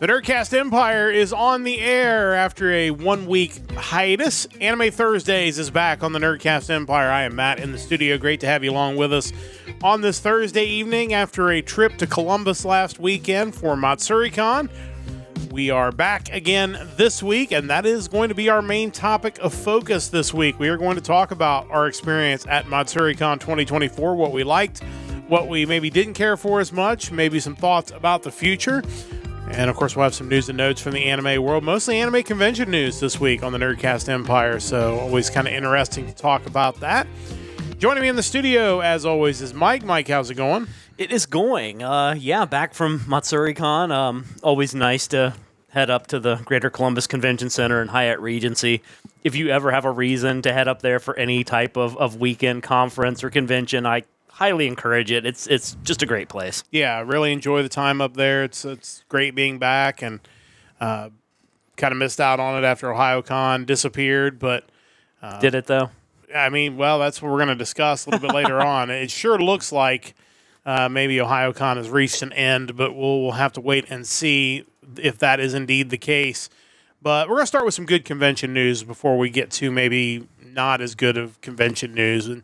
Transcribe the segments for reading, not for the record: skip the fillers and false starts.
The Nerdcast Empire is on the air after a one-week hiatus. Anime Thursdays is back on the Nerdcast Empire. I am Matt in the studio. Great to have you along with us on this Thursday evening after a trip to Columbus last weekend for Matsuricon. We are back again this week, and that is going to be our main topic of focus this week. We are going to talk about our experience at Matsuricon 2024, what we liked, what we maybe didn't care for as much, maybe some thoughts about the future. And, of course, we'll have some news and notes from the anime world, mostly anime convention news this week on the Nerdcast Empire, so always kind of interesting to talk about that. Joining me in the studio, as always, is Mike. Mike, how's it going? It is going. Back from Matsuricon. Always nice to head up to the Greater Columbus Convention Center and Hyatt Regency. If you ever have a reason to head up there for any type of weekend conference or convention, I highly encourage it. It's just a great place. Yeah, really enjoy the time up there. It's great being back, and kind of missed out on it after Ohayocon disappeared, but did it though? I mean, well, that's what we're going to discuss a little bit later on. It sure looks like maybe Ohayocon has reached an end, but we'll have to wait and see if that is indeed the case. But we're going to start with some good convention news before we get to maybe not as good of convention news. And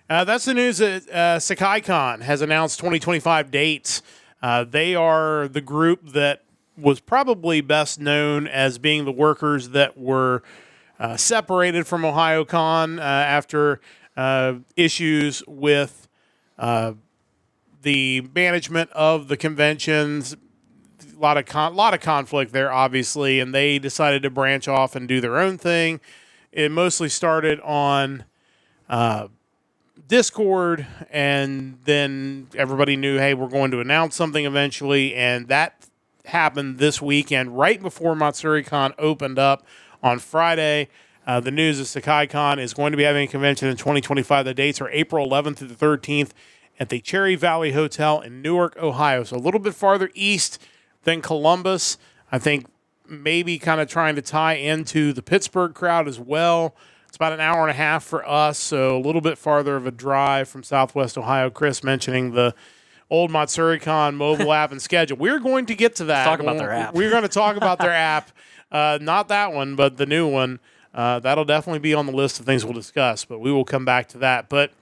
that's the news that Sekaicon has announced 2025 dates. They are the group that was probably best known as being the workers that were separated from Ohayocon after issues with the management of the conventions. A lot of conflict there, obviously, and they decided to branch off and do their own thing. It mostly started on Discord, and then everybody knew, hey, we're going to announce something eventually, and that happened this weekend, right before Matsuricon opened up on Friday. The news is Sekaicon is going to be having a convention in 2025. The dates are April 11th through the 13th at the Cherry Valley Hotel in Newark, Ohio. So a little bit farther east than Columbus. I think maybe kind of trying to tie into the Pittsburgh crowd as well. It's about an hour and a half for us, so a little bit farther of a drive from Southwest Ohio. Chris mentioning the old Matsuricon mobile app and schedule. We're going to get to that. Talk about their app. We're going to talk about their app. Not that one, but the new one. That'll definitely be on the list of things we'll discuss, but we will come back to that. But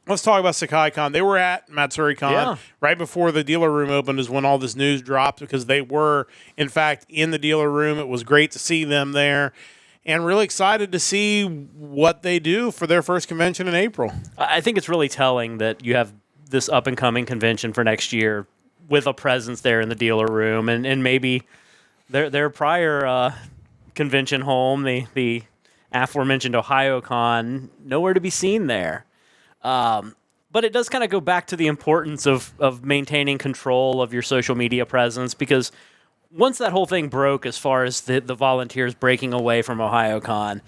let's talk about Sekaicon. They were at Matsuricon right before the dealer room opened is when all this news dropped, because they were, in fact, in the dealer room. It was great to see them there. And really excited to see what they do for their first convention in April. I think it's really telling that you have this up-and-coming convention for next year with a presence there in the dealer room, and maybe their prior convention home, the aforementioned Ohayocon, nowhere to be seen there. But it does kind of go back to the importance of maintaining control of your social media presence, because once that whole thing broke, as far as the volunteers breaking away from Ohayocon,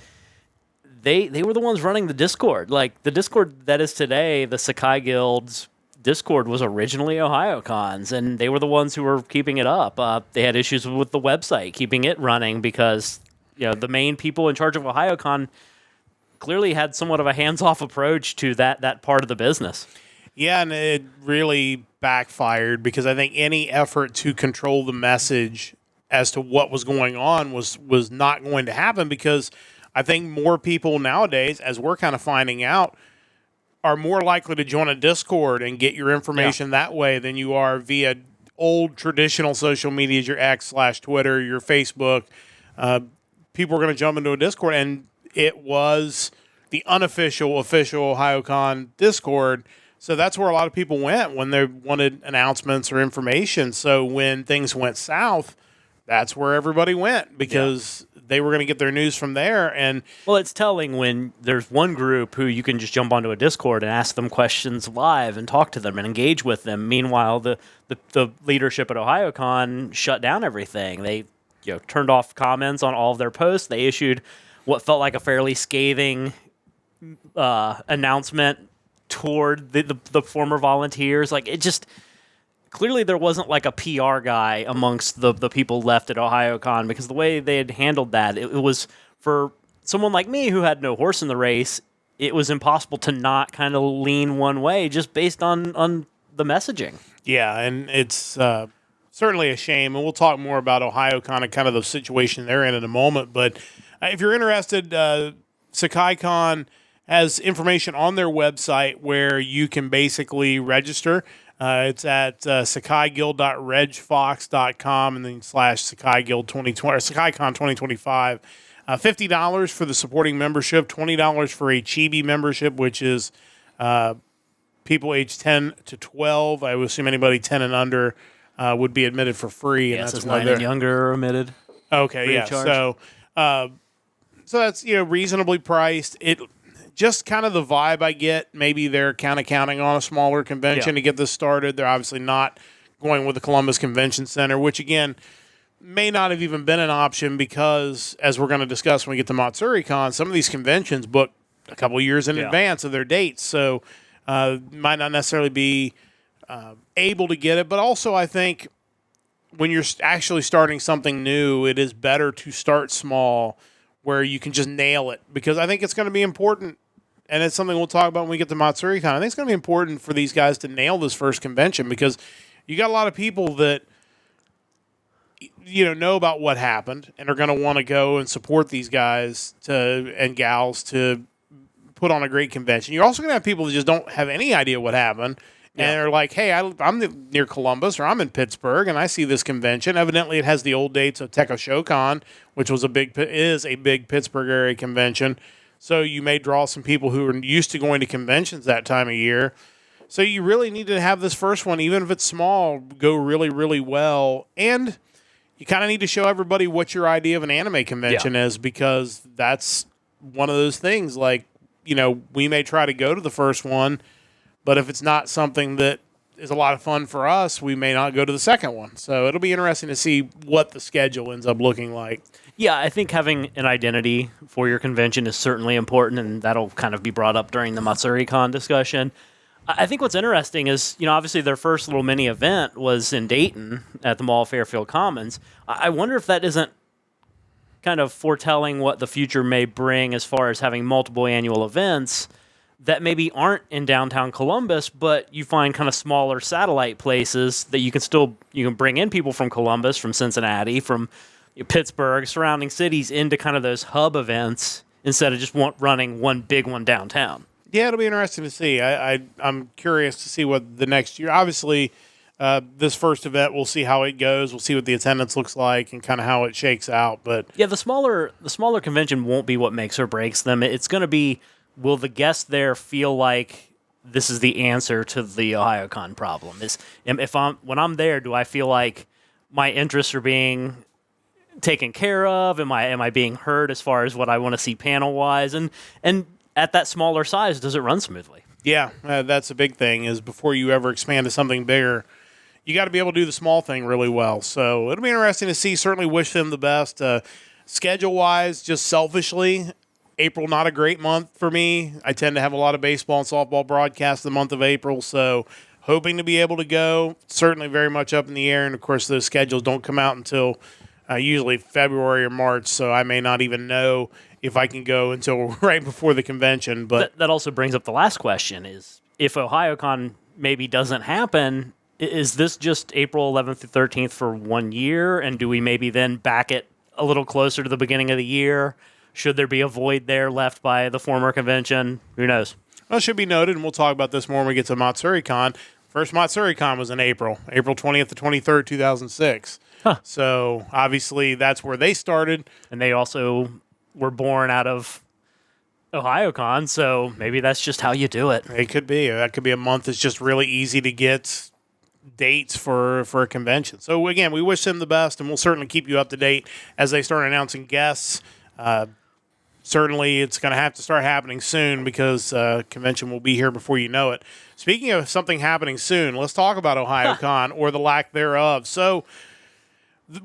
they were the ones running the Discord. Like, the Discord that is today, the Sekai Guild's Discord, was originally Ohayocon's, and they were the ones who were keeping it up. They had issues with the website, keeping it running, because the main people in charge of Ohayocon clearly had somewhat of a hands-off approach to that part of the business. Yeah, and it really backfired, because I think any effort to control the message as to what was going on was not going to happen, because I think more people nowadays, as we're kind of finding out, are more likely to join a Discord and get your information that way than you are via old traditional social medias, your X/Twitter, your Facebook. People are going to jump into a Discord, and it was the official Ohayocon Discord. So that's where a lot of people went when they wanted announcements or information. So when things went south, that's where everybody went, because they were going to get their news from there. And well, it's telling when there's one group who you can just jump onto a Discord and ask them questions live and talk to them and engage with them. Meanwhile, the leadership at Ohayocon shut down everything. They turned off comments on all of their posts. They issued what felt like a fairly scathing announcement toward the former volunteers. Like, it just clearly there wasn't like a PR guy amongst the people left at Ohayocon, because the way they had handled that, it was, for someone like me who had no horse in the race, it was impossible to not kind of lean one way just based on the messaging. Yeah, and it's certainly a shame. And we'll talk more about Ohayocon and kind of the situation they're in a moment. But if you're interested, Sekaicon has information on their website where you can basically register. It's at sekaiguild.regfox.com and then /SekaiGuild 2020 or Sekaicon 2025. $50 for the supporting membership, $20 for a Chibi membership, which is people aged 10 to 12. I would assume anybody 10 and under would be admitted for free. Yeah, and that's 9 and younger are admitted. Okay, yeah. So that's reasonably priced. It just kind of the vibe I get. Maybe they're kind of counting on a smaller convention to get this started. They're obviously not going with the Columbus Convention Center, which again may not have even been an option because, as we're going to discuss when we get to Matsuricon, some of these conventions book a couple years in advance of their dates, so might not necessarily be able to get it. But also, I think when you're actually starting something new, it is better to start small where you can just nail it, because I think it's going to be important, and it's something we'll talk about when we get to Matsuricon. I think it's going to be important for these guys to nail this first convention, because you got a lot of people that know about what happened and are going to want to go and support these guys and gals to put on a great convention. You're also going to have people that just don't have any idea what happened and are like, hey, I'm near Columbus or I'm in Pittsburgh and I see this convention. Evidently, it has the old dates of Tekashokon, which is a big Pittsburgh area convention. So you may draw some people who are used to going to conventions that time of year. So you really need to have this first one, even if it's small, go really, really well. And you kind of need to show everybody what your idea of an anime convention is, because that's one of those things. Like, we may try to go to the first one, but if it's not something that is a lot of fun for us, we may not go to the second one. So it'll be interesting to see what the schedule ends up looking like. Yeah, I think having an identity for your convention is certainly important, and that'll kind of be brought up during the Matsuricon discussion. I think what's interesting is, obviously their first little mini event was in Dayton at the Mall of Fairfield Commons. I wonder if that isn't kind of foretelling what the future may bring as far as having multiple annual events that maybe aren't in downtown Columbus, but you find kind of smaller satellite places that you can bring in people from Columbus, from Cincinnati, from Pittsburgh, surrounding cities into kind of those hub events instead of just running one big one downtown. Yeah, it'll be interesting to see. I'm curious to see what the next year. Obviously, this first event, we'll see how it goes. We'll see what the attendance looks like and kind of how it shakes out. But yeah, the smaller convention won't be what makes or breaks them. It's going to be, will the guests there feel like this is the answer to the Ohayocon problem? When I'm there, do I feel like my interests are being taken care of? Am I being heard as far as what I want to see panel wise? And at that smaller size, does it run smoothly? Yeah, that's a big thing, is before you ever expand to something bigger, you got to be able to do the small thing really well. So it'll be interesting to see. Certainly wish them the best. Schedule-wise, just selfishly, April, not a great month for me. I tend to have a lot of baseball and softball broadcasts the month of April, so hoping to be able to go. Certainly very much up in the air, and of course those schedules don't come out until usually February or March, so I may not even know if I can go until right before the convention. But that also brings up the last question, is if Ohayocon maybe doesn't happen, is this just April 11th through 13th for 1 year? And do we maybe then back it a little closer to the beginning of the year? Should there be a void there left by the former convention? Who knows? Well, it should be noted, and we'll talk about this more when we get to Matsuricon. First Matsuricon was in April 20th to 23rd, 2006. Huh. So obviously that's where they started. And they also were born out of Ohayocon, so maybe that's just how you do it. It could be. That could be a month that's just really easy to get dates for a convention. So again, we wish them the best, and we'll certainly keep you up to date as they start announcing guests. Certainly it's going to have to start happening soon, because convention will be here before you know it. Speaking of something happening soon, let's talk about Ohayocon or the lack thereof. So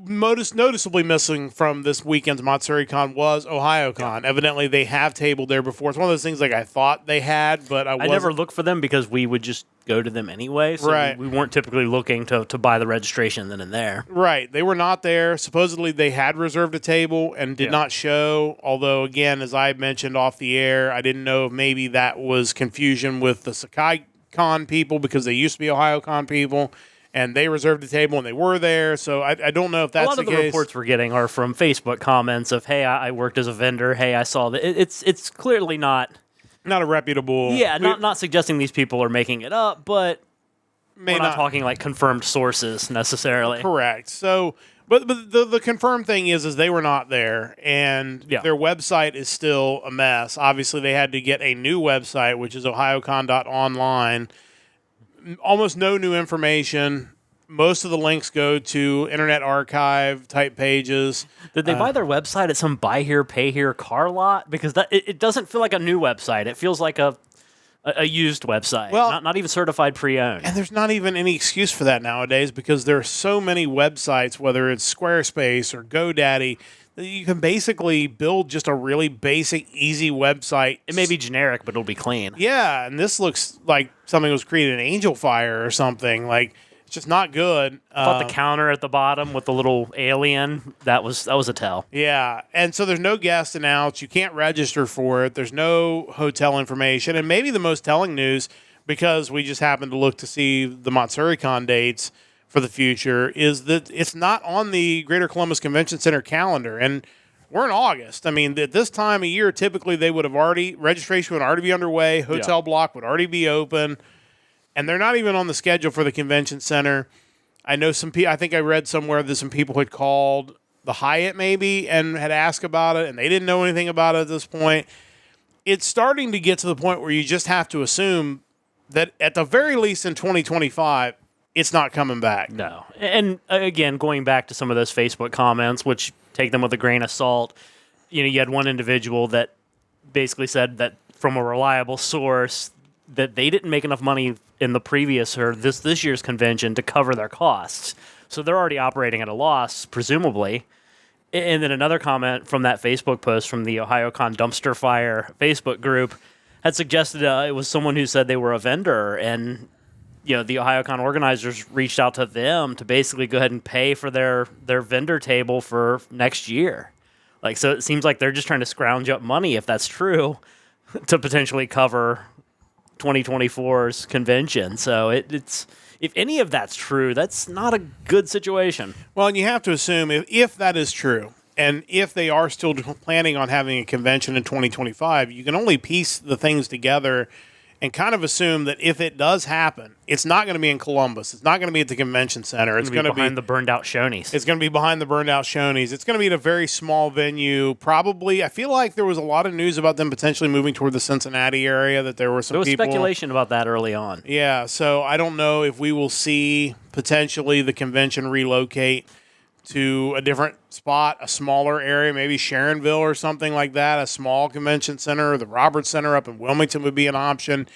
noticeably missing from this weekend's Matsuricon was Ohayocon. Yeah. Evidently, they have tabled there before. It's one of those things like I thought they had, but I never looked for them because we would just go to them anyway. So right. We weren't typically looking to buy the registration then and there. Right. They were not there. Supposedly, they had reserved a table and did not show. Although, again, as I mentioned off the air, I didn't know if maybe that was confusion with the Sekaicon people, because they used to be Ohayocon people. and they reserved a table and they were there. So I don't know if that's the case. A lot of the reports we're getting are from Facebook comments of, hey, I worked as a vendor. Hey, I saw that. It's clearly not a reputable. Yeah, not suggesting these people are making it up, but we're not talking like confirmed sources necessarily. Correct. So, but the confirmed thing is they were not there, and their website is still a mess. Obviously, they had to get a new website, which is ohayocon.online. Almost no new information. Most of the links go to Internet Archive type pages. Did they buy their website at some buy here, pay here car lot? Because it doesn't feel like a new website. It feels like a used website. Well, not even certified pre-owned. And there's not even any excuse for that nowadays because there are so many websites, whether it's Squarespace or GoDaddy, that you can basically build just a really basic, easy website. It may be generic, but it'll be clean. Yeah, and this looks like something was created in Angel Fire or something. Like, it's just not good. I thought the counter at the bottom with the little alien, that was a tell. Yeah, and so there's no guest announced. You can't register for it. There's no hotel information. And maybe the most telling news, because we just happened to look to see the Matsuricon dates for the future, is that it's not on the Greater Columbus Convention Center calendar. And we're in August. I mean, at this time of year, typically registration would already be underway. Hotel block would already be open. And they're not even on the schedule for the convention center. I know some people, I think I read somewhere that some people had called the Hyatt maybe and had asked about it, and they didn't know anything about it at this point. It's starting to get to the point where you just have to assume that at the very least in 2025, it's not coming back. No. And again, going back to some of those Facebook comments, which take them with a grain of salt, you had one individual that basically said that from a reliable source that they didn't make enough money in the previous or this year's convention to cover their costs. So they're already operating at a loss, presumably. And then another comment from that Facebook post from the Ohayocon Dumpster Fire Facebook group had suggested it was someone who said they were a vendor, and the Ohayocon organizers reached out to them to basically go ahead and pay for their vendor table for next year. So it seems like they're just trying to scrounge up money, if that's true, to potentially cover 2024's convention. So it's if any of that's true, that's not a good situation. Well, and you have to assume if that is true, and if they are still planning on having a convention in 2025, you can only piece the things together and kind of assume that if it does happen, it's not going to be in Columbus. It's not going to be at the convention center. It's going to be behind the burned out Shoney's. It's going to be behind the burned out Shoney's. It's going to be at a very small venue. Probably, I feel like there was a lot of news about them potentially moving toward the Cincinnati area, that there were some people. There was speculation about that early on. Yeah, so I don't know if we will see potentially the convention relocate to a different spot, a smaller area, maybe Sharonville or something like that, a small convention center. The Roberts Center up in Wilmington would be an option.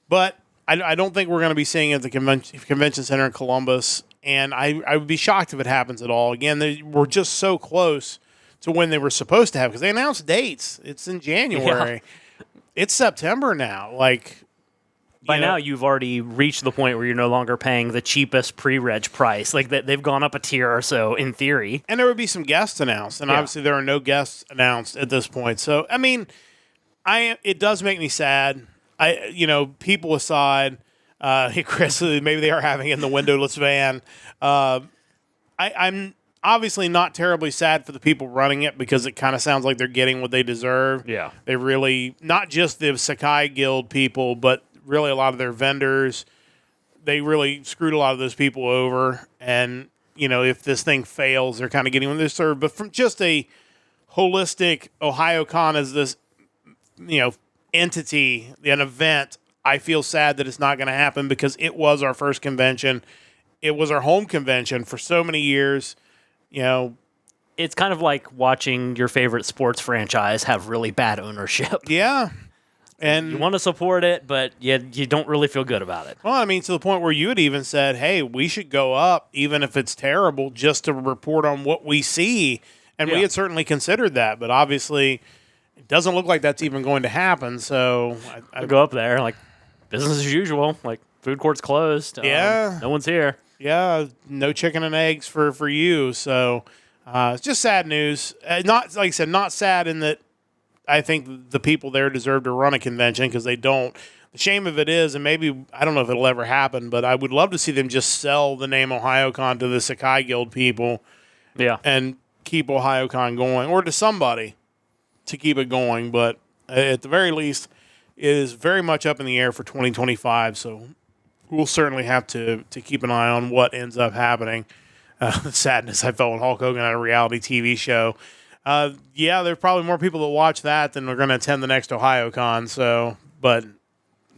But I don't think we're going to be seeing it at the convention center in Columbus, and I would be shocked if it happens at all. Again, we're just so close to when they were supposed to have, because they announced dates. It's in January. Yeah. It's September now. By now, you've already reached the point where you're no longer paying the cheapest pre-reg price. They've gone up a tier or so, in theory. And there would be some guests announced, and obviously there are no guests announced at this point. So, I mean, it does make me sad. People aside, Chris, maybe they are having it in the windowless van. I'm obviously not terribly sad for the people running it, because it kind of sounds like they're getting what they deserve. Yeah. They really, not just the Sekai Guild people, but really a lot of their vendors, they really screwed a lot of those people over. And, if this thing fails, they're kind of getting what they deserve. But from just a holistic Ohayocon as this, entity, an event, I feel sad that it's not going to happen, because it was our first convention. It was our home convention for so many years. It's kind of like watching your favorite sports franchise have really bad ownership. Yeah. And you want to support it, but you don't really feel good about it. Well, I mean, to the point where you had even said, hey, we should go up, even if it's terrible, just to report on what we see. And we had certainly considered that, but obviously it doesn't look like that's even going to happen. So I go up there, business as usual, food court's closed. Yeah. No one's here. Yeah, no chicken and eggs for you. So it's just sad news. Not, like I said, not sad in that I think the people there deserve to run a convention, because they don't. the shame of it is, and maybe, I don't know if it'll ever happen, but I would love to see them just sell the name Ohayocon to the Sekai Guild people. Yeah. And keep Ohayocon going, or to somebody to keep it going. But at the very least, it is very much up in the air for 2025. So we'll certainly have to keep an eye on what ends up happening. The sadness I felt when Hulk Hogan had a reality TV show. Yeah, there's probably more people that watch that than are going to attend the next Ohayocon. So, but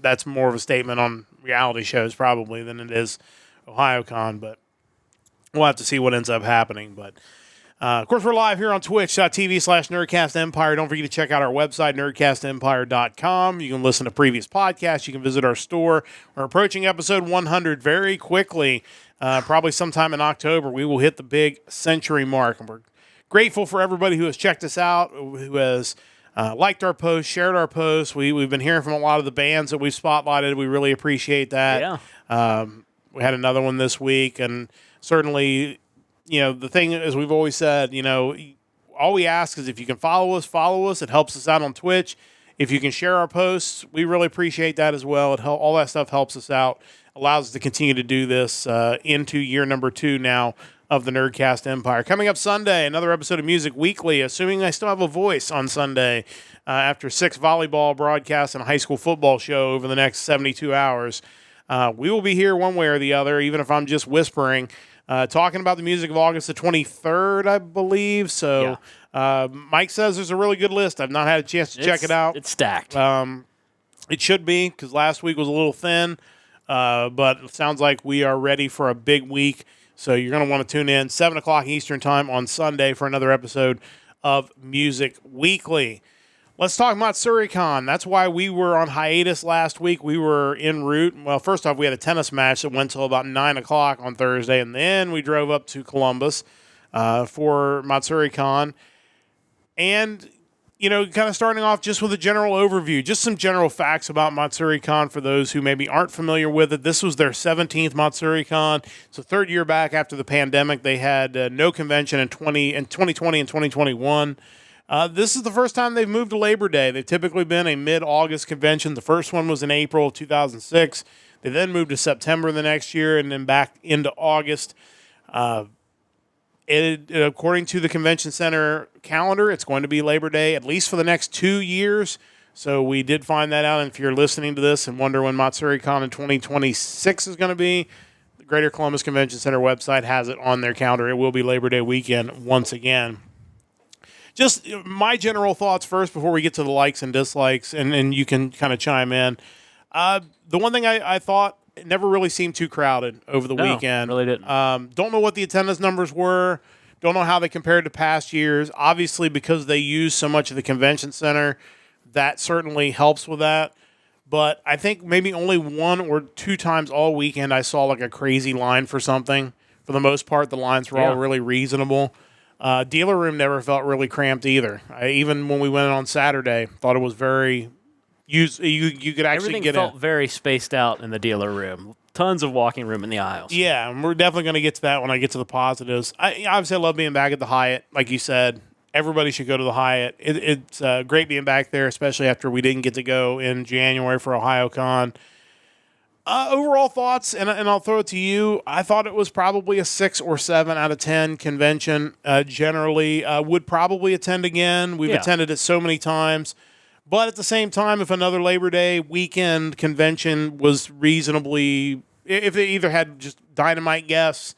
that's more of a statement on reality shows probably than it is Ohayocon. But we'll have to see what ends up happening. But of course, we're live here on twitch.tv/Nerdcast Empire. Don't forget to check out our website, nerdcastempire.com. You can listen to previous podcasts. You can visit our store. We're approaching episode 100 very quickly. Probably sometime in October, we will hit the big century mark. And we're grateful for everybody who has checked us out, who has liked our posts, shared our posts. We've been hearing from a lot of the bands that we've spotlighted. We really appreciate that. Yeah. We had another one this week, and certainly, the thing, as we've always said, all we ask is if you can follow us. It helps us out on Twitch. If you can share our posts, we really appreciate that as well. All that stuff helps us out, allows us to continue to do this into year number 2 now of the Nerdcast Empire. Coming up Sunday, another episode of Music Weekly, assuming I still have a voice on Sunday after 6 volleyball broadcasts and a high school football show over the next 72 hours. We will be here one way or the other, even if I'm just whispering, talking about the music of August the 23rd, I believe. So Mike says there's a really good list. I've not had a chance to check it out. It's stacked. It should be, because last week was a little thin, but it sounds like we are ready for a big week. So you're going to want to tune in 7 o'clock Eastern time on Sunday for another episode of Music Weekly. Let's talk Matsuricon. That's why we were on hiatus last week. We were en route. Well, first off, we had a tennis match that went till about 9 o'clock on Thursday, and then we drove up to Columbus for Matsuricon. And, kind of starting off just with a general overview, just some general facts about Matsuricon for those who maybe aren't familiar with it. This was their 17th Matsuricon. It's the third year back after the pandemic. They had no convention in 2020 and 2021. This is the first time they've moved to Labor Day. They've typically been a mid-August convention. The first one was in April of 2006. They then moved to September the next year and then back into August. According to the Convention Center calendar, it's going to be Labor Day at least for the next 2 years. So we did find that out. And if you're listening to this and wonder when Matsuricon in 2026 is going to be, the Greater Columbus Convention Center website has it on their calendar. It will be Labor Day weekend once again. Just my general thoughts first before we get to the likes and dislikes, and you can kind of chime in. The one thing I thought, it never really seemed too crowded over the weekend. Really didn't. Don't know what the attendance numbers were. Don't know how they compared to past years. Obviously, because they use so much of the convention center, that certainly helps with that. But I think maybe only 1 or 2 times all weekend I saw like a crazy line for something. For the most part, the lines were all really reasonable. Dealer room never felt really cramped either. Even when we went on Saturday, thought it was very... You could actually Everything get felt very spaced out in the dealer room. Tons of walking room in the aisles. Yeah, and we're definitely going to get to that when I get to the positives. Obviously, I love being back at the Hyatt. Like you said, everybody should go to the Hyatt. It's great being back there, especially after we didn't get to go in January for Ohayocon. Overall thoughts, and I'll throw it to you. I thought it was probably a 6 or 7 out of 10 convention. Generally, would probably attend again. We've attended it so many times. But at the same time, if another Labor Day weekend convention was reasonably, if it either had just dynamite guests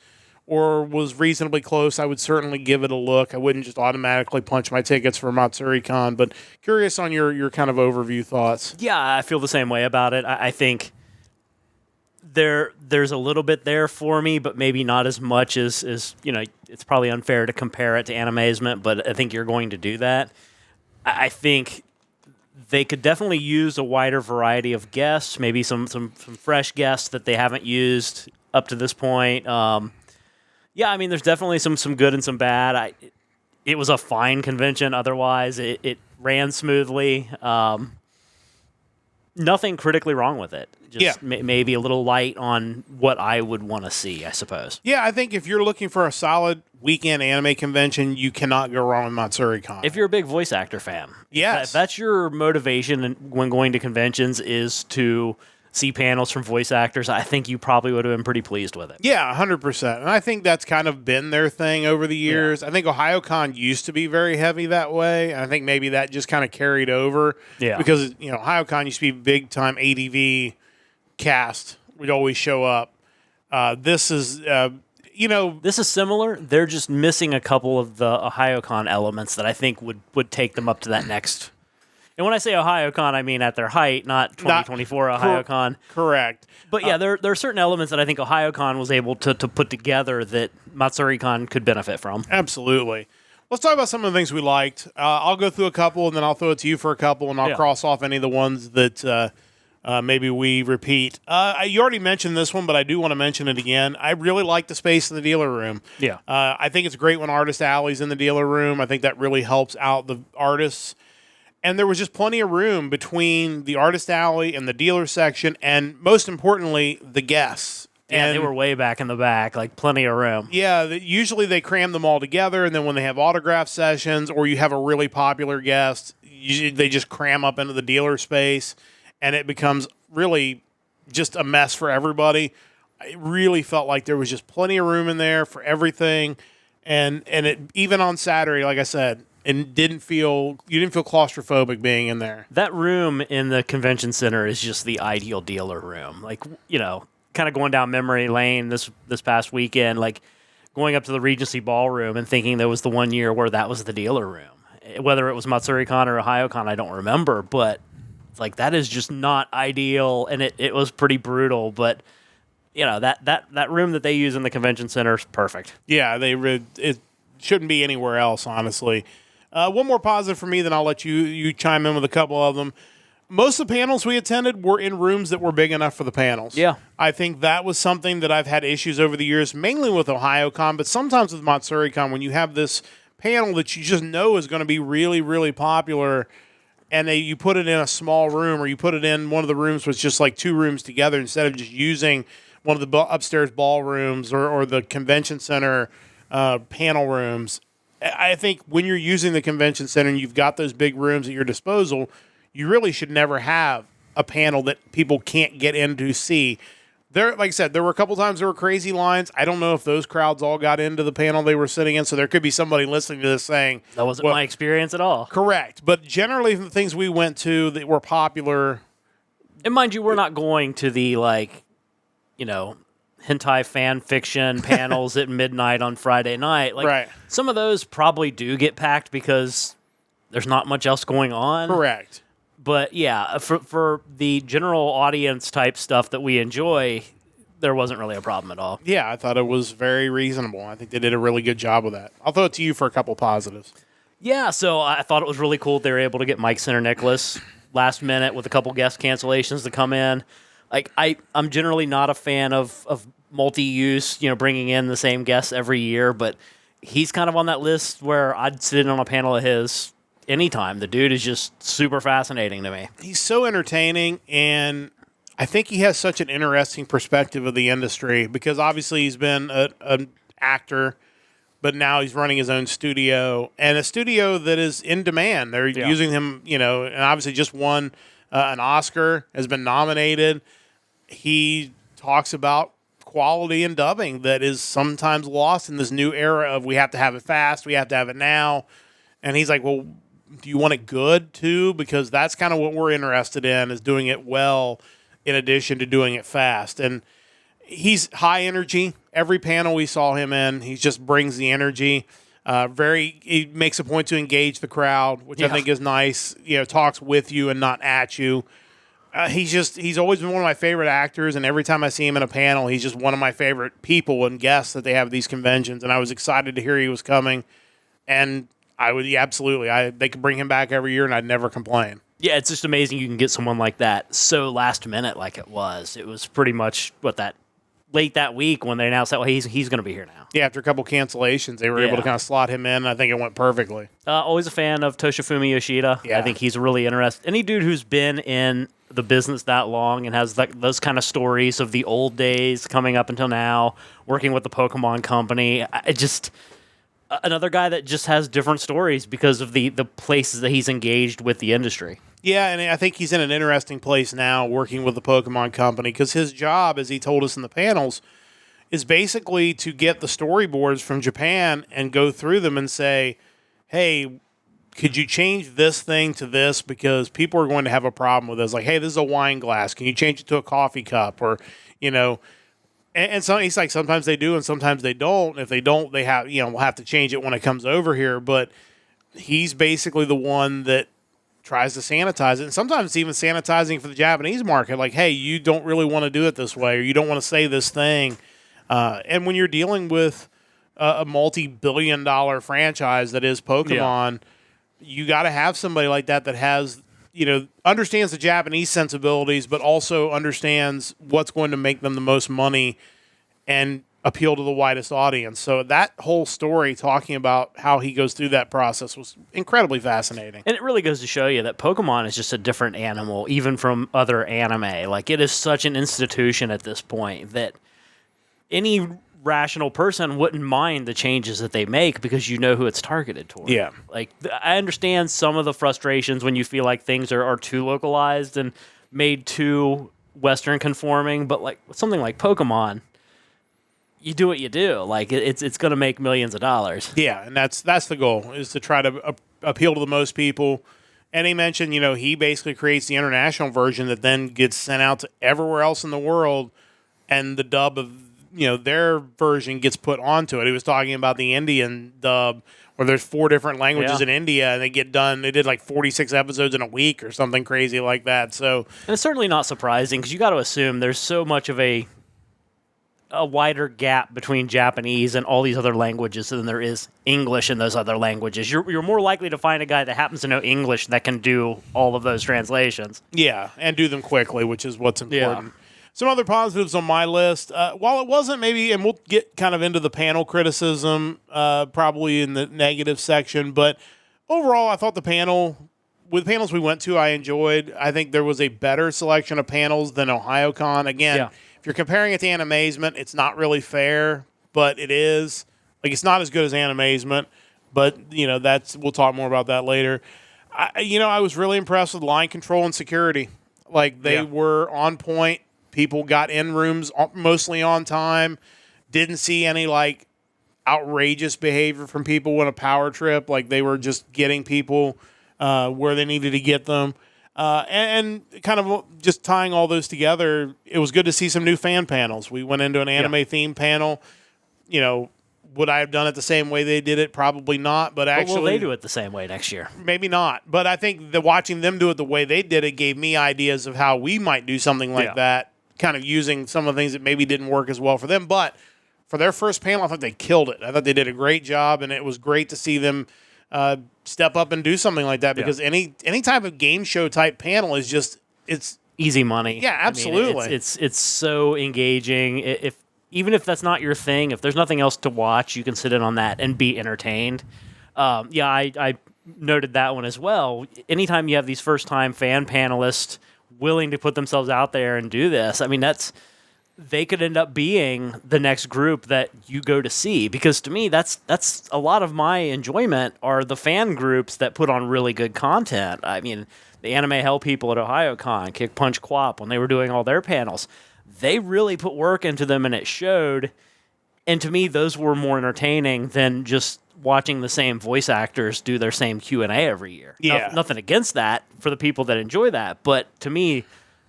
or was reasonably close, I would certainly give it a look. I wouldn't just automatically punch my tickets for Matsuricon. But curious on your kind of overview thoughts. Yeah, I feel the same way about it. I think there's a little bit there for me, but maybe not as much as it's probably unfair to compare it to Animazement, but I think you're going to do that. I think they could definitely use a wider variety of guests, maybe some fresh guests that they haven't used up to this point. There's definitely some good and some bad. It was a fine convention otherwise. It ran smoothly. nothing critically wrong with it. Just Yeah. maybe a little light on what I would want to see, I suppose. Yeah, I think if you're looking for a solid weekend anime convention, you cannot go wrong with Matsuricon. If you're a big voice actor fan. Yes. If that's your motivation when going to conventions is to see panels from voice actors, I think you probably would have been pretty pleased with it. Yeah, 100%. And I think that's kind of been their thing over the years. I think Ohayocon used to be very heavy that way. I think maybe that just kind of carried over. Yeah. Because, Ohayocon used to be big-time ADV cast. We'd always show up. This is, This is similar. They're just missing a couple of the Ohayocon elements that I think would take them up to that next. And when I say Ohayocon, I mean at their height, not 2024 Ohayocon. Correct. But yeah, there are certain elements that I think Ohayocon was able to put together that Matsuricon could benefit from. Absolutely. Let's talk about some of the things we liked. I'll go through a couple, and then I'll throw it to you for a couple, and I'll cross off any of the ones that maybe we repeat. You already mentioned this one, but I do want to mention it again. I really like the space in the dealer room. Yeah. I think it's great when Artist Alley's in the dealer room. I think that really helps out the artists. And there was just plenty of room between the Artist Alley and the dealer section, and most importantly, the guests. Yeah, and they were way back in the back, like plenty of room. Yeah, usually they cram them all together, and then when they have autograph sessions or you have a really popular guest, they just cram up into the dealer space, and it becomes really just a mess for everybody. It really felt like there was just plenty of room in there for everything, and it even on Saturday, like I said, and you didn't feel claustrophobic being in there. That room in the convention center is just the ideal dealer room. Like, kind of going down memory lane this past weekend, like going up to the Regency Ballroom and thinking there was the one year where that was the dealer room. Whether it was Matsuricon or Ohayocon, I don't remember, but like that is just not ideal, and it was pretty brutal. But that room that they use in the convention center is perfect. Yeah, it shouldn't be anywhere else, honestly. One more positive for me, then I'll let you chime in with a couple of them. Most of the panels we attended were in rooms that were big enough for the panels. Yeah. I think that was something that I've had issues over the years, mainly with Ohayocon, but sometimes with Matsuricon, when you have this panel that you just know is going to be really, really popular, and you put it in a small room, or you put it in one of the rooms was just like two rooms together instead of just using one of the upstairs ballrooms or the convention center panel rooms. I think when you're using the convention center and you've got those big rooms at your disposal, you really should never have a panel that people can't get in to see. Like I said, there were a couple times there were crazy lines. I don't know if those crowds all got into the panel they were sitting in, so there could be somebody listening to this saying... That wasn't my experience at all. Correct. But generally, the things we went to that were popular... And mind you, we're not going to the, hentai fan fiction panels at midnight on Friday night. Right. Some of those probably do get packed because there's not much else going on. Correct. But yeah, for the general audience type stuff that we enjoy, there wasn't really a problem at all. Yeah, I thought it was very reasonable. I think they did a really good job with that. I'll throw it to you for a couple positives. Yeah, so I thought it was really cool they were able to get Mike Center Nicholas last minute with a couple guest cancellations to come in. Like I'm generally not a fan of multi-use, bringing in the same guests every year, but he's kind of on that list where I'd sit in on a panel of his anytime. The dude is just super fascinating to me. He's so entertaining, and I think he has such an interesting perspective of the industry because obviously he's been an actor, but now he's running his own studio, and a studio that is in demand. They're using him, and obviously just won an Oscar, has been nominated. He talks about quality in dubbing that is sometimes lost in this new era of we have to have it fast, we have to have it now. And he's like, well, do you want it good too? Because that's kind of what we're interested in, is doing it well in addition to doing it fast. And he's high energy. Every panel we saw him in, he just brings the energy. He makes a point to engage the crowd, which I think is nice. Talks with you and not at you. He's always been one of my favorite actors, and every time I see him in a panel, he's just one of my favorite people and guests that they have at these conventions. And I was excited to hear he was coming, and I would absolutely. They could bring him back every year, and I'd never complain. Yeah, it's just amazing you can get someone like that so last minute, like it was. It was pretty much late that week when they announced that he's going to be here now. Yeah, after a couple cancellations, they were able to kind of slot him in. I think it went perfectly. Always a fan of Toshifumi Yoshida. Yeah. I think he's really interesting. Any dude who's been in the business that long and has those kind of stories of the old days coming up until now, working with the Pokemon company. Another guy that just has different stories because of the places that he's engaged with the industry. Yeah, and I think he's in an interesting place now working with the Pokemon company because his job, as he told us in the panels, is basically to get the storyboards from Japan and go through them and say, hey, could you change this thing to this because people are going to have a problem with this? Like, hey, this is a wine glass. Can you change it to a coffee cup? Or, and so he's like, sometimes they do and sometimes they don't. If they don't, they have, we'll have to change it when it comes over here. But he's basically the one that tries to sanitize it. And sometimes it's even sanitizing for the Japanese market. Like, hey, you don't really want to do it this way, or you don't want to say this thing. And when you're dealing with a multi-billion-dollar franchise that is Pokemon, you got to have somebody like that has, understands the Japanese sensibilities, but also understands what's going to make them the most money and appeal to the widest audience. So that whole story talking about how he goes through that process was incredibly fascinating. And it really goes to show you that Pokemon is just a different animal, even from other anime. Like, it is such an institution at this point that any rational person wouldn't mind the changes that they make because you know who it's targeted toward. Yeah. Like, I understand some of the frustrations when you feel like things are too localized and made too Western conforming, but like something like Pokemon, you do what you do. Like, it's going to make millions of dollars. Yeah, and that's the goal, is to try to appeal to the most people. And he mentioned, he basically creates the international version that then gets sent out to everywhere else in the world, and the dub of their version gets put onto it. He was talking about the Indian dub, where there's 4 different languages in India, and they did like 46 episodes in a week or something crazy like that. So, and it's certainly not surprising because you got to assume there's so much of a wider gap between Japanese and all these other languages than there is English in those other languages. You're more likely to find a guy that happens to know English that can do all of those translations. Yeah, and do them quickly, which is what's important. Yeah. Some other positives on my list. While it wasn't maybe, and we'll get kind of into the panel criticism probably in the negative section, but overall I thought the panels we went to I enjoyed. I think there was a better selection of panels than Ohayocon. Again, if you're comparing it to Animazement, it's not really fair, but it is. Like, it's not as good as Animazement, but, we'll talk more about that later. I was really impressed with line control and security. Like, they were on point. People got in rooms mostly on time. Didn't see any, like, outrageous behavior from people on a power trip. Like, they were just getting people where they needed to get them. And kind of just tying all those together, it was good to see some new fan panels. We went into an anime-themed panel. Would I have done it the same way they did it? Probably not, but actually... will they do it the same way next year? Maybe not. But I think that watching them do it the way they did it gave me ideas of how we might do something like that, kind of using some of the things that maybe didn't work as well for them. But for their first panel, I thought they killed it. I thought they did a great job, and it was great to see them step up and do something like that, because any type of game show type panel is just, it's easy money. Yeah, absolutely. I mean, it's so engaging. Even if that's not your thing, if there's nothing else to watch, you can sit in on that and be entertained. I noted that one as well. Anytime you have these first-time fan panelists willing to put themselves out there and do this, I mean, they could end up being the next group that you go to see. Because to me, that's a lot of my enjoyment are the fan groups that put on really good content. I mean, the Anime Hell people at Ohayocon, Kick Punch Quap, when they were doing all their panels, they really put work into them, and it showed. And to me, those were more entertaining than just watching the same voice actors do their same Q&A every year. Yeah. Nothing against that for the people that enjoy that. But to me,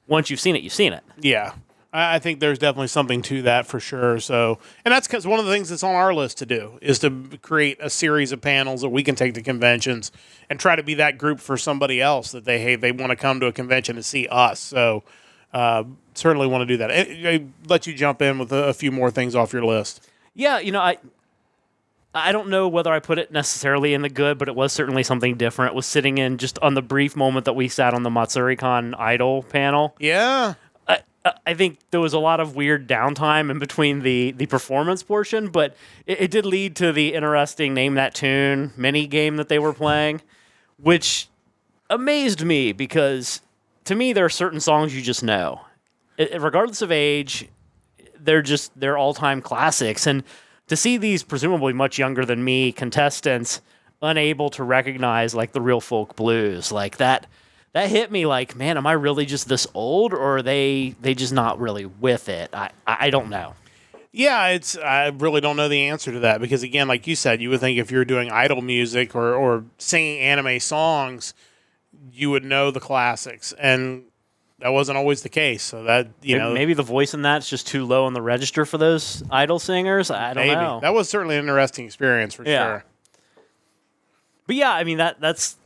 once you've seen it, you've seen it. Yeah. I think there's definitely something to that for sure. So, and that's because one of the things that's on our list to do is to create a series of panels that we can take to conventions and try to be that group for somebody else that they want to come to a convention to see us. So, certainly want to do that. I let you jump in with a few more things off your list. Yeah, I don't know whether I put it necessarily in the good, but it was certainly something different. It was sitting in just on the brief moment that we sat on the Matsuricon Idol panel. Yeah. I think there was a lot of weird downtime in between the performance portion, but it did lead to the interesting Name That Tune mini game that they were playing, which amazed me because to me, there are certain songs you just know. Regardless of age, they're all-time classics. And to see these presumably much younger than me contestants unable to recognize like the real folk blues, like that hit me like, man, am I really just this old, or are they just not really with it? I don't know. Yeah, I really don't know the answer to that because, again, like you said, you would think if you're doing idol music or singing anime songs, you would know the classics, and that wasn't always the case. So that maybe the voice in that's just too low on the register for those idol singers. I don't know. That was certainly an interesting experience for sure. But yeah, I mean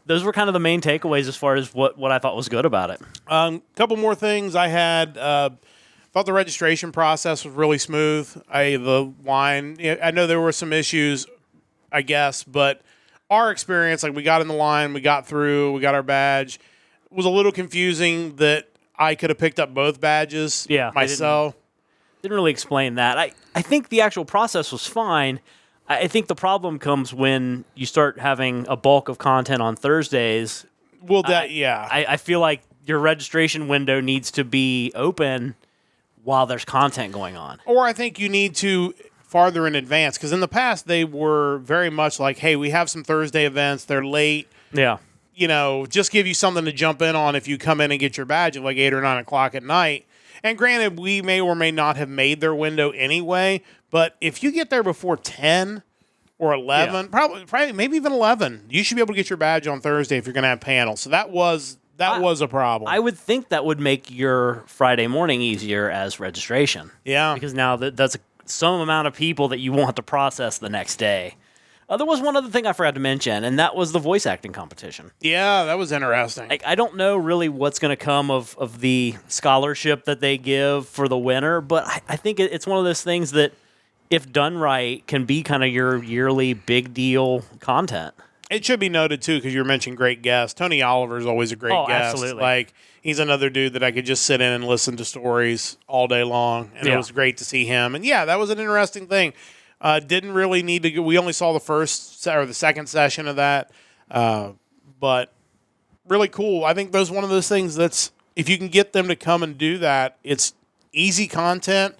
those were kind of the main takeaways as far as what I thought was good about it. Couple more things I had. Thought the registration process was really smooth. The line, I know there were some issues, I guess, but our experience, like we got in the line, we got through, we got our badge. It was a little confusing that I could have picked up both badges myself. Didn't really explain that. I think the actual process was fine. I think the problem comes when you start having a bulk of content on Thursdays. Well, I feel like your registration window needs to be open while there's content going on. Or I think you need to farther in advance, because in the past they were very much like, hey, we have some Thursday events, they're late. Yeah. Just give you something to jump in on if you come in and get your badge at like 8 or 9 o'clock at night. And granted, we may or may not have made their window anyway, but if you get there before 10 or 11, probably maybe even 11, you should be able to get your badge on Thursday if you're going to have panels. So that was a problem. I would think that would make your Friday morning easier as registration. Yeah. Because now that's some amount of people that you won't have to process the next day. There was one other thing I forgot to mention, and that was the voice acting competition. Yeah, that was interesting. I don't know really what's going to come of the scholarship that they give for the winner, but I think it's one of those things that, if done right, can be kind of your yearly big deal content. It should be noted, too, because you were mentioning great guests. Tony Oliver is always a great guest. Absolutely. Like, he's another dude that I could just sit in and listen to stories all day long, and it was great to see him. And, yeah, that was an interesting thing. Didn't really need to go. We only saw the first or the second session of that, but really cool. I think that's one of those things that's, if you can get them to come and do that, it's easy content,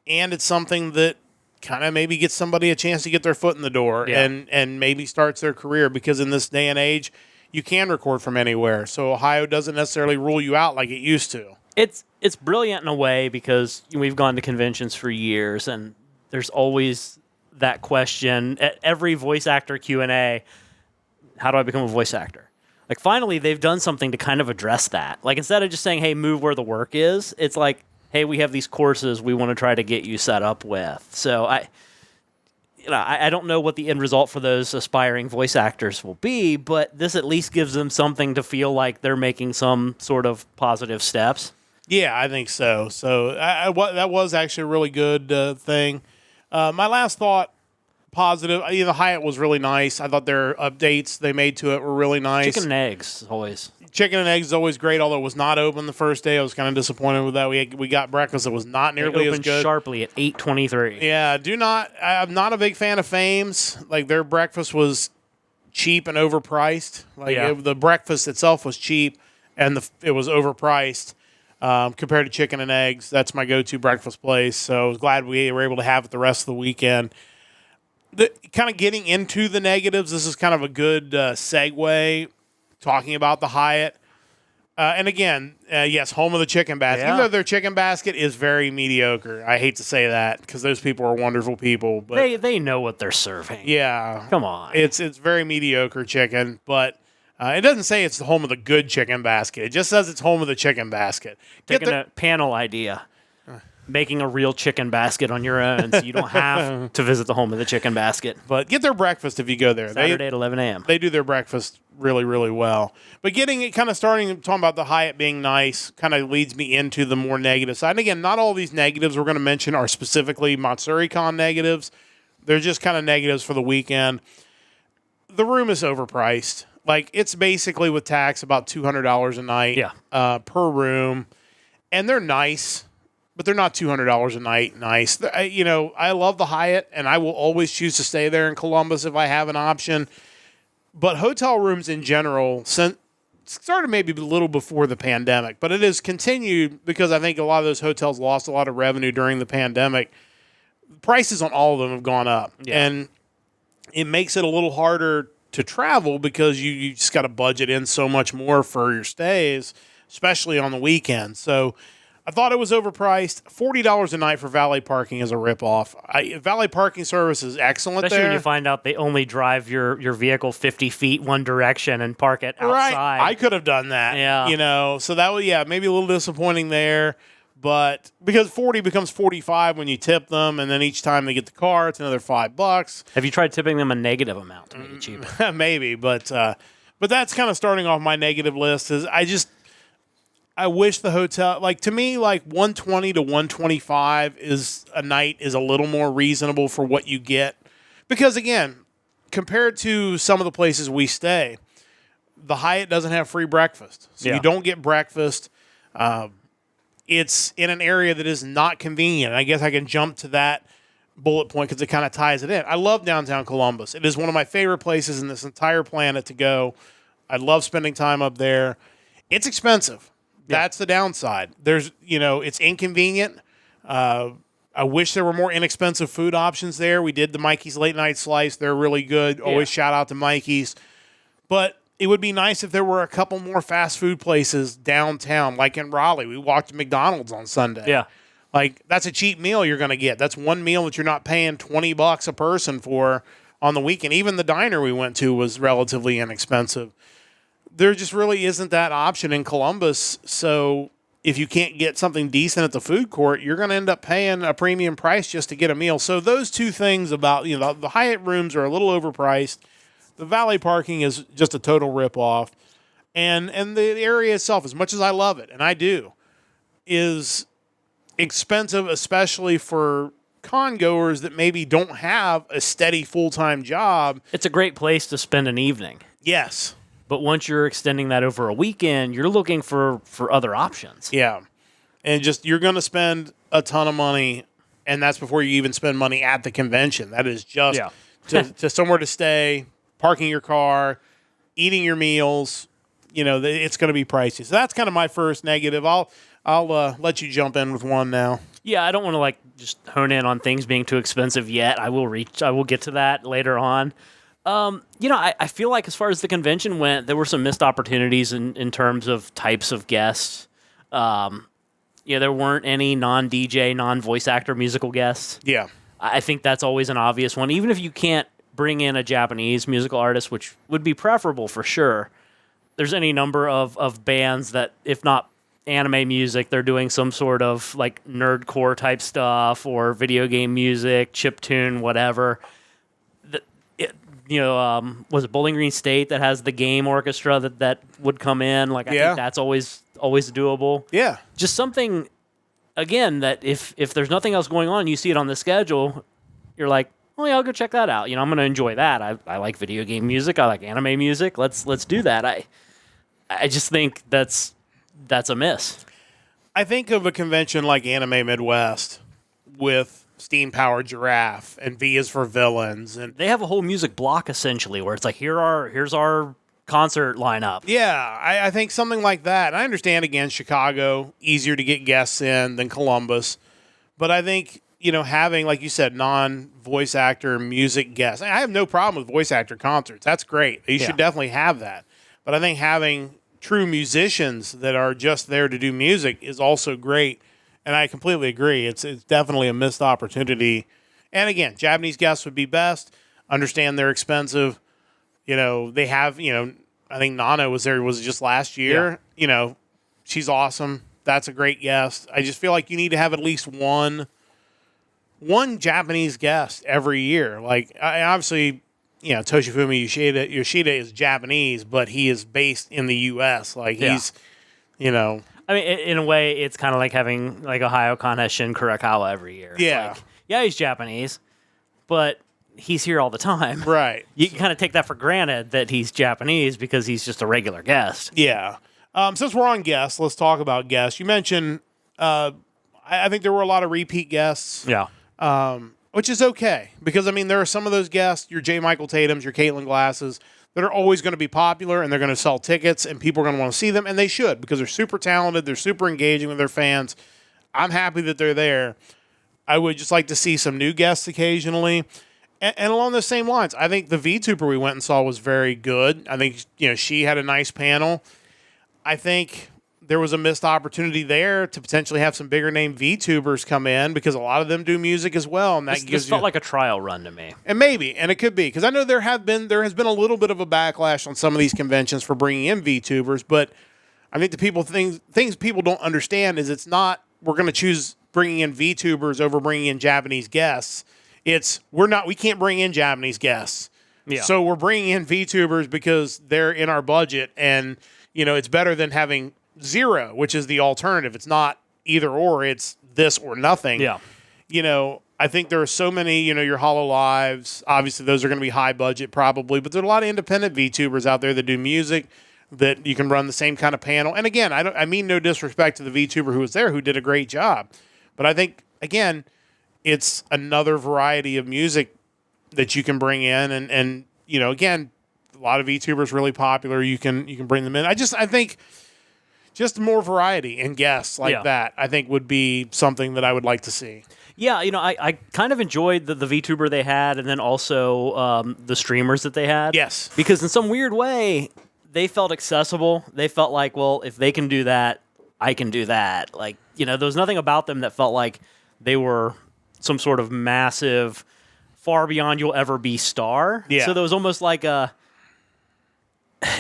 and it's something that kind of maybe gets somebody a chance to get their foot in the door and maybe starts their career, because in this day and age, you can record from anywhere. So Ohio doesn't necessarily rule you out like it used to. It's brilliant in a way, because we've gone to conventions for years, and there's always that question at every voice actor Q&A, how do I become a voice actor? Like, finally, they've done something to kind of address that. Like, instead of just saying, hey, move where the work is, it's like, hey, we have these courses we want to try to get you set up with. So I don't know what the end result for those aspiring voice actors will be, but this at least gives them something to feel like they're making some sort of positive steps. Yeah, I think so. So that was actually a really good thing. My last thought, positive. The Hyatt was really nice. I thought their updates they made to it were really nice. Chicken and eggs, always. Chicken and eggs is always great, although it was not open the first day. I was kind of disappointed with that. We got breakfast. It was not nearly as good. Sharply at 8:23. Yeah, I'm not a big fan of Fame's. Like, their breakfast was cheap and overpriced. Like, the breakfast itself was cheap, and it was overpriced compared to chicken and eggs. That's my go-to breakfast place. So I was glad we were able to have it the rest of the weekend. Kind of getting into the negatives, this is kind of a good segue, talking about the Hyatt. And again, yes, home of the chicken basket. Even though their chicken basket is very mediocre. I hate to say that, because those people are wonderful people. But they know what they're serving. Yeah. Come on. It's very mediocre chicken, but it doesn't say it's the home of the good chicken basket. It just says it's home of the chicken basket. Taking a panel idea. Making a real chicken basket on your own, so you don't have to visit the home of the chicken basket. But get their breakfast if you go there. Saturday at 11 a.m. They do their breakfast really, really well. But getting it kind of talking about the Hyatt being nice kind of leads me into the more negative side. And again, not all these negatives we're going to mention are specifically Matsuricon negatives. They're just kind of negatives for the weekend. The room is overpriced. Like, it's basically with tax about $200 a night per room. And they're nice, but they're not $200 a night nice. I love the Hyatt, and I will always choose to stay there in Columbus if I have an option. But hotel rooms in general, started maybe a little before the pandemic, but it has continued because I think a lot of those hotels lost a lot of revenue during the pandemic. Prices on all of them have gone up, and it makes it a little harder to travel because you just got to budget in so much more for your stays, especially on the weekends. So I thought it was overpriced. $40 a night for valet parking is a ripoff. Valet parking service is excellent Especially there. when you find out they only drive your vehicle 50 feet one direction and park it outside. Right. I could have done that. Yeah. So that was, maybe a little disappointing there. But because 40 becomes 45 when you tip them, and then each time they get the car, it's another $5. Have you tried tipping them a negative amount to make it cheaper? Maybe, but that's kind of starting off my negative list. I wish the hotel, to me, 120 to 125 is a night is a little more reasonable for what you get. Because again, compared to some of the places we stay, the Hyatt doesn't have free breakfast. So you don't get breakfast. It's in an area that is not convenient. I guess I can jump to that bullet point because it kind of ties it in. I love downtown Columbus. It is one of my favorite places in this entire planet to go. I love spending time up there. It's expensive. That's the downside. There's, it's inconvenient. I wish there were more inexpensive food options there. We did the Mikey's Late Night Slice. They're really good. Always shout out to Mikey's. But it would be nice if there were a couple more fast food places downtown, like in Raleigh. We walked to McDonald's on Sunday. Yeah. That's a cheap meal you're going to get. That's one meal that you're not paying $20 a person for on the weekend. Even the diner we went to was relatively inexpensive. There just really isn't that option in Columbus. So if you can't get something decent at the food court, you're going to end up paying a premium price just to get a meal. So those two things about, the Hyatt rooms are a little overpriced. The valet parking is just a total ripoff. And the area itself, as much as I love it, and I do, is expensive, especially for con-goers that maybe don't have a steady full-time job. It's a great place to spend an evening. Yes. But once you're extending that over a weekend, you're looking for other options. Yeah. And you're going to spend a ton of money, and that's before you even spend money at the convention. That is just to somewhere to stay, parking your car, eating your meals. It's going to be pricey. So that's kind of my first negative. I'll let you jump in with one now. Yeah, I don't want to just hone in on things being too expensive yet. I will get to that later on. I feel like as far as the convention went, there were some missed opportunities in terms of types of guests. There weren't any non-DJ, non-voice actor musical guests. Yeah. I think that's always an obvious one. Even if you can't bring in a Japanese musical artist, which would be preferable for sure, there's any number of bands that, if not anime music, they're doing some sort of nerdcore type stuff or video game music, chiptune, whatever. Was it Bowling Green State that has the game orchestra that would come in? I think that's always doable. Yeah. Just something, again, that if there's nothing else going on, you see it on the schedule, you're like, oh yeah, I'll go check that out. I'm going to enjoy that. I like video game music. I like anime music. Let's do that. I just think that's a miss. I think of a convention like Anime Midwest with Steam Powered Giraffe and V is for Villains, and they have a whole music block essentially where it's here's our concert lineup. Yeah, I think something like that. And I understand, again, Chicago, easier to get guests in than Columbus, but I think having, like you said, non-voice actor music guests. I have no problem with voice actor concerts. That's great. You should definitely have that. But I think having true musicians that are just there to do music is also great. And I completely agree. It's definitely a missed opportunity. And again, Japanese guests would be best. Understand they're expensive. They have, I think Nana was just last year. Yeah. She's awesome. That's a great guest. I just feel like you need to have at least one Japanese guest every year. Obviously, Toshifumi Yoshida is Japanese, but he is based in the U.S. He's, I mean, in a way, it's kind of like having Ohayocon has Shin Kurakawa every year. Yeah. He's Japanese, but he's here all the time. Right. You can kind of take that for granted that he's Japanese because he's just a regular guest. Yeah. Since we're on guests, let's talk about guests. You mentioned, I think there were a lot of repeat guests. Yeah. Which is okay because, there are some of those guests, your J. Michael Tatum's, your Caitlin Glasses, that are always going to be popular, and they're going to sell tickets, and people are going to want to see them, and they should, because they're super talented, they're super engaging with their fans. I'm happy that they're there. I would just like to see some new guests occasionally. And along those same lines, I think the VTuber we went and saw was very good. I think, she had a nice panel. I think there was a missed opportunity there to potentially have some bigger name VTubers come in, because a lot of them do music as well. And this felt like a trial run to me. And maybe, and it could be, because I know there has been a little bit of a backlash on some of these conventions for bringing in VTubers, but I think things people don't understand is it's not we're going to choose bringing in VTubers over bringing in Japanese guests. We can't bring in Japanese guests. Yeah. So we're bringing in VTubers because they're in our budget, and it's better than having zero, which is the alternative. It's not either or, it's this or nothing. Yeah. I think there are so many, your HoloLives, obviously those are going to be high budget probably, but there's a lot of independent VTubers out there that do music that you can run the same kind of panel. And again, I mean no disrespect to the VTuber who was there, who did a great job. But I think, again, it's another variety of music that you can bring in. And again, a lot of VTubers really popular. You can bring them in. I think just more variety in guests like that, I think would be something that I would like to see. Yeah, I kind of enjoyed the VTuber they had, and then also the streamers that they had. Yes. Because in some weird way, they felt accessible. They felt like, well, if they can do that, I can do that. Like, there was nothing about them that felt like they were some sort of massive, far beyond you'll ever be star. Yeah. So there was almost like a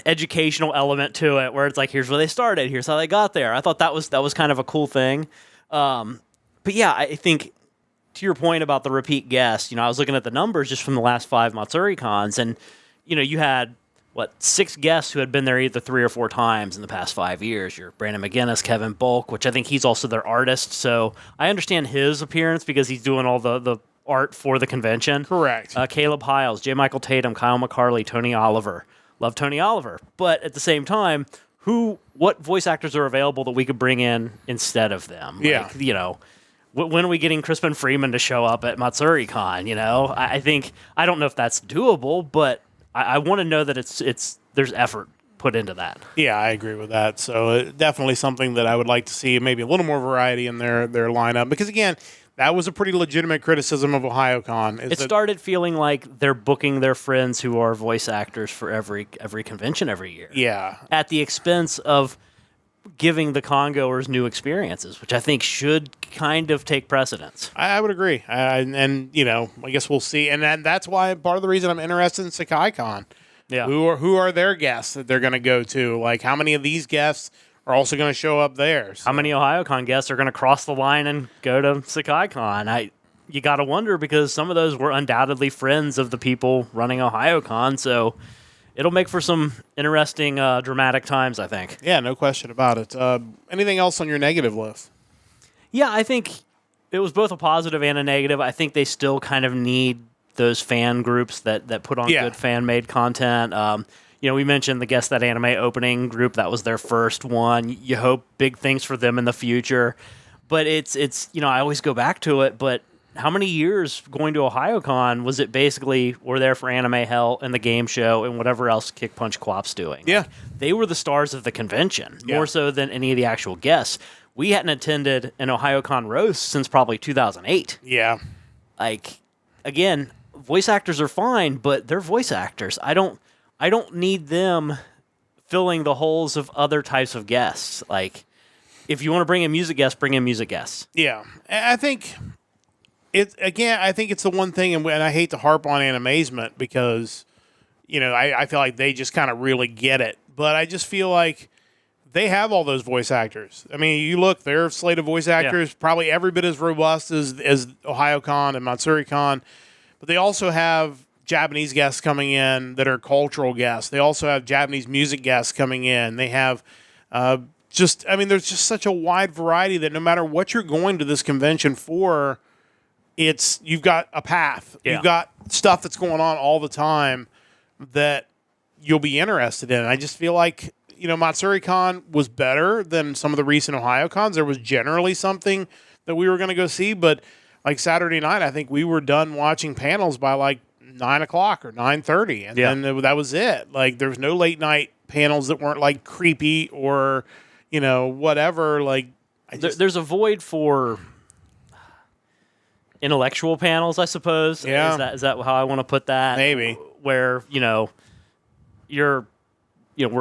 educational element to it, where it's like, here's where they started, here's how they got there. I thought that was kind of a cool thing. But yeah, I think to your point about the repeat guests, I was looking at the numbers just from the last 5 Matsuricons, and you had 6 guests who had been there either 3 or 4 times in the past 5 years. You're Brandon McGinnis, Kevin Bulk, which I think he's also their artist, so I understand his appearance because he's doing all the art for the convention. Correct. Caleb Hiles, J. Michael Tatum, Kyle McCarley, Tony Oliver. Love Tony Oliver. But at the same time, what voice actors are available that we could bring in instead of them? Yeah. When are we getting Crispin Freeman to show up at Matsuricon? I don't know if that's doable, but I want to know that there's effort put into that. Yeah, I agree with that. So definitely something that I would like to see, maybe a little more variety in their lineup. Because again, that was a pretty legitimate criticism of Ohayocon. It started feeling like they're booking their friends who are voice actors for every convention every year. Yeah. At the expense of giving the congoers new experiences, which I think should kind of take precedence. I would agree. I guess we'll see. And that's why part of the reason I'm interested in Sekaicon. Yeah. Who are their guests that they're going to go to? Like, how many of these guests are also going to show up there? So. How many Ohayocon guests are going to cross the line and go to Sekaicon? You got to wonder, because some of those were undoubtedly friends of the people running Ohayocon, so it'll make for some interesting, dramatic times, I think. Yeah, no question about it. Anything else on your negative list? Yeah, I think it was both a positive and a negative. I think they still kind of need those fan groups that put on good fan-made content. We mentioned the Guess That Anime opening group. That was their first one. You hope big things for them in the future. But it's I always go back to it, but how many years going to Ohayocon was it basically we're there for Anime Hell and the game show and whatever else Kick Punch Co-op's doing? Yeah. Like, they were the stars of the convention, more so than any of the actual guests. We hadn't attended an Ohayocon roast since probably 2008. Yeah. Again, voice actors are fine, but they're voice actors. I don't need them filling the holes of other types of guests. Like, if you want to bring in music guests, bring in music guests. Yeah. I think it's the one thing, and I hate to harp on Animazement because, I feel like they just kind of really get it. But I just feel like they have all those voice actors. I mean, you look, their slate of voice actors, probably every bit as robust as Ohayocon and Matsuricon. But they also have Japanese guests coming in that are cultural guests. They also have Japanese music guests coming in. They have there's just such a wide variety that no matter what you're going to this convention for, you've got a path. Yeah. You've got stuff that's going on all the time that you'll be interested in. And I just feel like, Matsuricon was better than some of the recent Ohayocons. There was generally something that we were going to go see, but like Saturday night, I think we were done watching panels by like 9 o'clock or 9:30, and Yeah. then that was it. Like, there was no late night panels that weren't like creepy or, whatever. Like, There's a void for intellectual panels, I suppose. Yeah. Is that how I want to put that? Maybe. Where, we're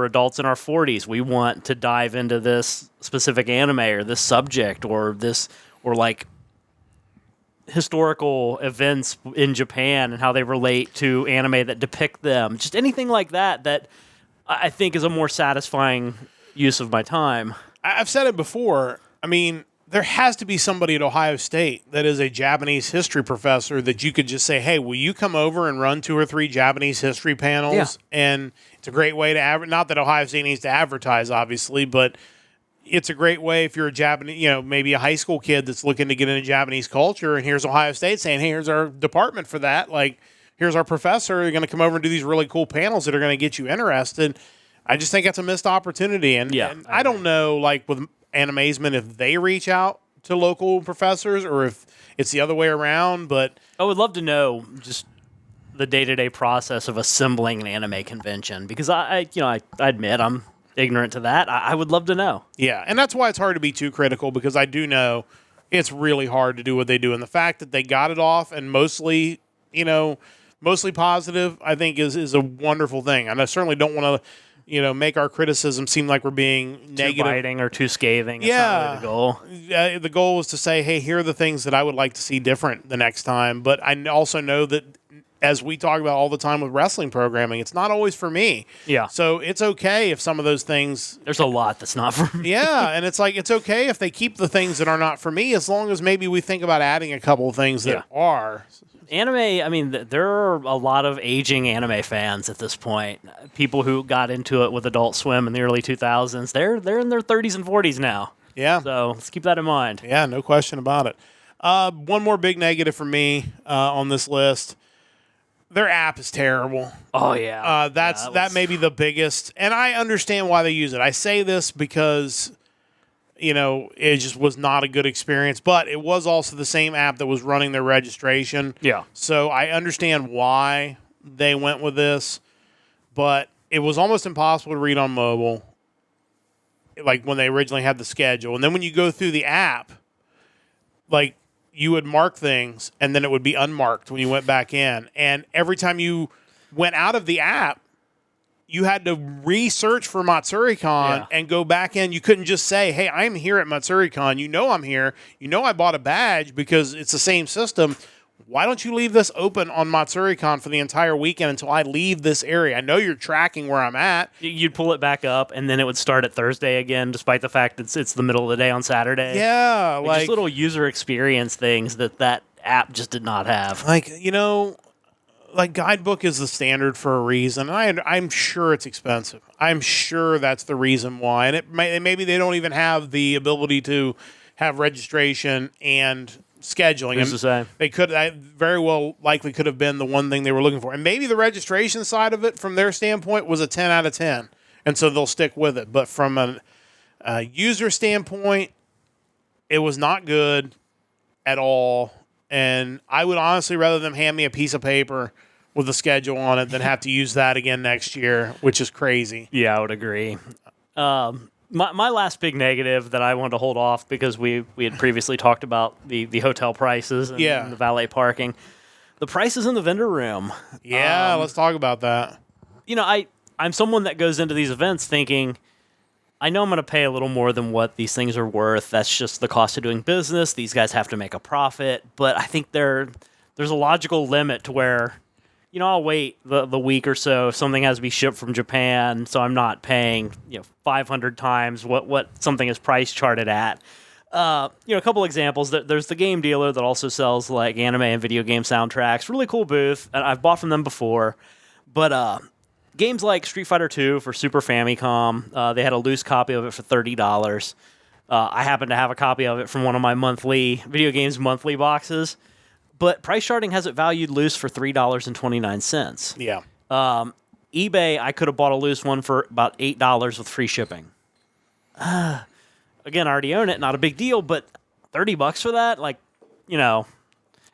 adults in our 40s. We want to dive into this specific anime or this subject or like historical events in Japan and how they relate to anime that depict them. Just anything like that I think is a more satisfying use of my time. I've said it before. I mean, there has to be somebody at Ohio State that is a Japanese history professor that you could just say, hey, will you come over and run 2 or 3 Japanese history panels? Yeah. And it's a great way to not that Ohio State needs to advertise, obviously, but it's a great way if you're a Japanese, maybe a high school kid that's looking to get into Japanese culture, and here's Ohio State saying, hey, here's our department for that. Like, here's our professor. They're going to come over and do these really cool panels that are going to get you interested. I just think that's a missed opportunity. And I don't know, like with Animazement, if they reach out to local professors or if it's the other way around. But I would love to know just the day-to-day process of assembling an anime convention, because I admit I'm ignorant to that. I would love to know. Yeah, and that's why it's hard to be too critical, because I do know it's really hard to do what they do. And the fact that they got it off and mostly positive, I think is a wonderful thing. And I certainly don't want to, make our criticism seem like we're being negative. Too biting or too scathing. That's Yeah. not really the goal. The goal was to say, hey, here are the things that I would like to see different the next time. But I also know that, as we talk about all the time with wrestling programming, it's not always for me. Yeah. So it's okay if some of those things... There's a lot that's not for me. Yeah, and it's like, it's okay if they keep the things that are not for me, as long as maybe we think about adding a couple of things that are. Anime, I mean, there are a lot of aging anime fans at this point. People who got into it with Adult Swim in the early 2000s, they're in their 30s and 40s now. Yeah. So let's keep that in mind. Yeah, no question about it. One more big negative for me on this list. Their app is terrible. Oh, yeah. That may be the biggest, and I understand why they use it. I say this because, it just was not a good experience, but it was also the same app that was running their registration. Yeah. So I understand why they went with this, but it was almost impossible to read on mobile, like when they originally had the schedule. And then when you go through the app, like, you would mark things, and then it would be unmarked when you went back in. And every time you went out of the app, you had to research for Matsuricon and go back in. You couldn't just say, hey, I'm here at Matsuricon. You know I'm here. You know I bought a badge because it's the same system. Why don't you leave this open on Matsuricon for the entire weekend until I leave this area? I know you're tracking where I'm at. You'd pull it back up, and then it would start at Thursday again, despite the fact that it's the middle of the day on Saturday. Yeah. Like just little user experience things that app just did not have. Like Guidebook is the standard for a reason. I'm sure it's expensive. I'm sure that's the reason why. And maybe they don't even have the ability to have registration and scheduling. Who's to say? They could very well likely could have been the one thing they were looking for. And maybe the registration side of it, from their standpoint, was a 10 out of 10. And so they'll stick with it. But from a user standpoint, it was not good at all. And I would honestly rather them hand me a piece of paper with a schedule on it than have to use that again next year, which is crazy. Yeah, I would agree. My last big negative that I wanted to hold off, because we had previously talked about the hotel prices and the valet parking. The prices in the vendor room. Yeah, let's talk about that. I'm someone that goes into these events thinking, I know I'm going to pay a little more than what these things are worth. That's just the cost of doing business. These guys have to make a profit. But I think there's a logical limit to where, I'll wait the week or so if something has to be shipped from Japan, so I'm not paying 500 times what something is price charted at. A couple examples. There's the game dealer that also sells like anime and video game soundtracks. Really cool booth, and I've bought from them before. But games like Street Fighter II for Super Famicom, they had a loose copy of it for $30. I happen to have a copy of it from one of my monthly video games monthly boxes. But price charting has it valued loose for $3.29. Yeah. eBay, I could have bought a loose one for about $8 with free shipping. Again, I already own it, not a big deal, but $30 for that?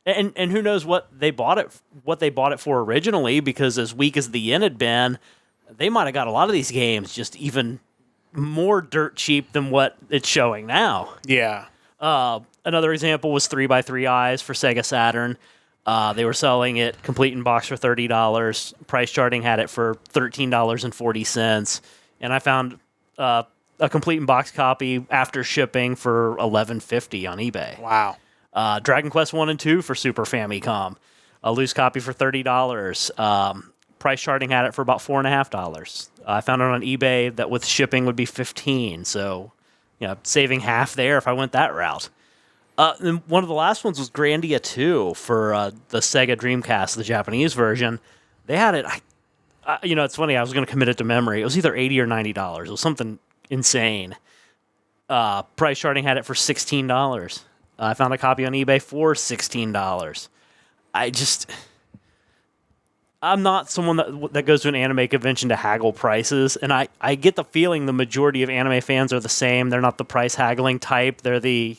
And who knows what they bought it for originally, because as weak as the yen had been, they might have got a lot of these games just even more dirt cheap than what it's showing now. Yeah. Another example was 3x3 Eyes for Sega Saturn. They were selling it complete in box for $30. Price charting had it for $13.40. And I found a complete in box copy after shipping for $11.50 on eBay. Wow. Dragon Quest 1 and 2 for Super Famicom. A loose copy for $30. Price charting had it for about $4.50. I found it on eBay that with shipping would be $15. So, saving half there if I went that route. And one of the last ones was Grandia 2 for the Sega Dreamcast, the Japanese version. They had it. It's funny. I was going to commit it to memory. It was either $80 or $90. It was something insane. Price charting had it for $16. I found a copy on eBay for $16. I'm not someone that goes to an anime convention to haggle prices, and I get the feeling the majority of anime fans are the same. They're not the price haggling type. They're the,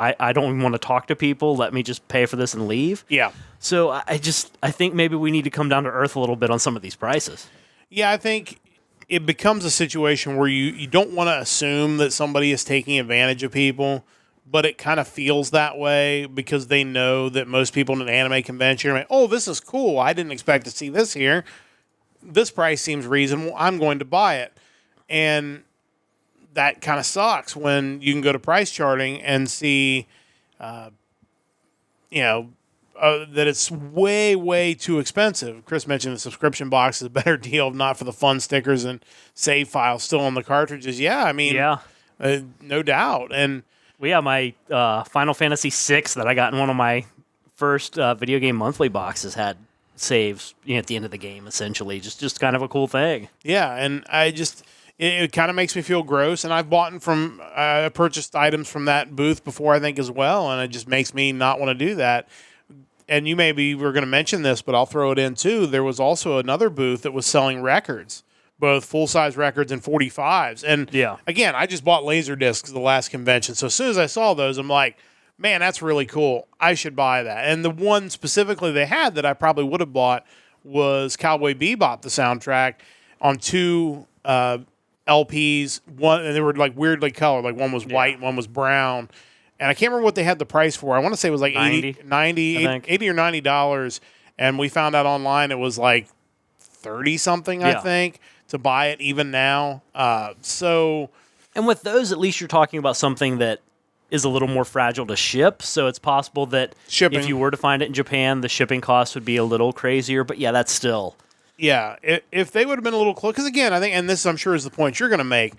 I don't even want to talk to people. Let me just pay for this and leave. Yeah. So I think maybe we need to come down to earth a little bit on some of these prices. Yeah, I think it becomes a situation where you don't want to assume that somebody is taking advantage of people, but it kind of feels that way because they know that most people in an anime convention are like, oh, this is cool. I didn't expect to see this here. This price seems reasonable. I'm going to buy it. And that kind of sucks when you can go to price charting and see, that it's way, way too expensive. Chris mentioned the subscription box is a better deal, not for the fun stickers and save files still on the cartridges. Yeah, I mean, no doubt. And my Final Fantasy VI that I got in one of my first video game monthly boxes had saves at the end of the game, essentially. Just kind of a cool thing. Yeah, and it kind of makes me feel gross. And I've purchased items from that booth before, I think, as well, and it just makes me not want to do that. And you maybe were going to mention this, but I'll throw it in too. There was also another booth that was selling records, both full-size records and 45s. And again, I just bought Laserdiscs the last convention. So as soon as I saw those, I'm like, man, that's really cool. I should buy that. And the one specifically they had that I probably would have bought was Cowboy Bebop, the soundtrack, on two LPs. One, and they were like weirdly colored. Like one was white, one was brown. And I can't remember what they had the price for. I want to say it was like $80 or $90. And we found out online it was like 30-something, I think, to buy it even now. And with those, at least you're talking about something that is a little more fragile to ship. So it's possible that if you were to find it in Japan, the shipping costs would be a little crazier. But that's still. Yeah, if they would have been a little close. Because again, I think, and this I'm sure is the point you're going to make,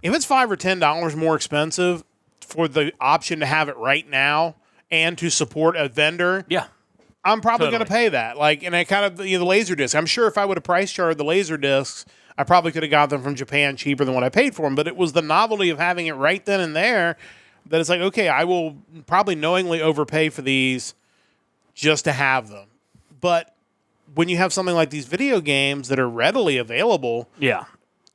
if it's $5 or $10 more expensive for the option to have it right now and to support a vendor, I'm probably going to pay that. And I kind of, the Laserdisc, I'm sure if I would have price charted the Laserdiscs, I probably could have got them from Japan cheaper than what I paid for them. But it was the novelty of having it right then and there that it's like, okay, I will probably knowingly overpay for these just to have them. But when you have something like these video games that are readily available. Yeah.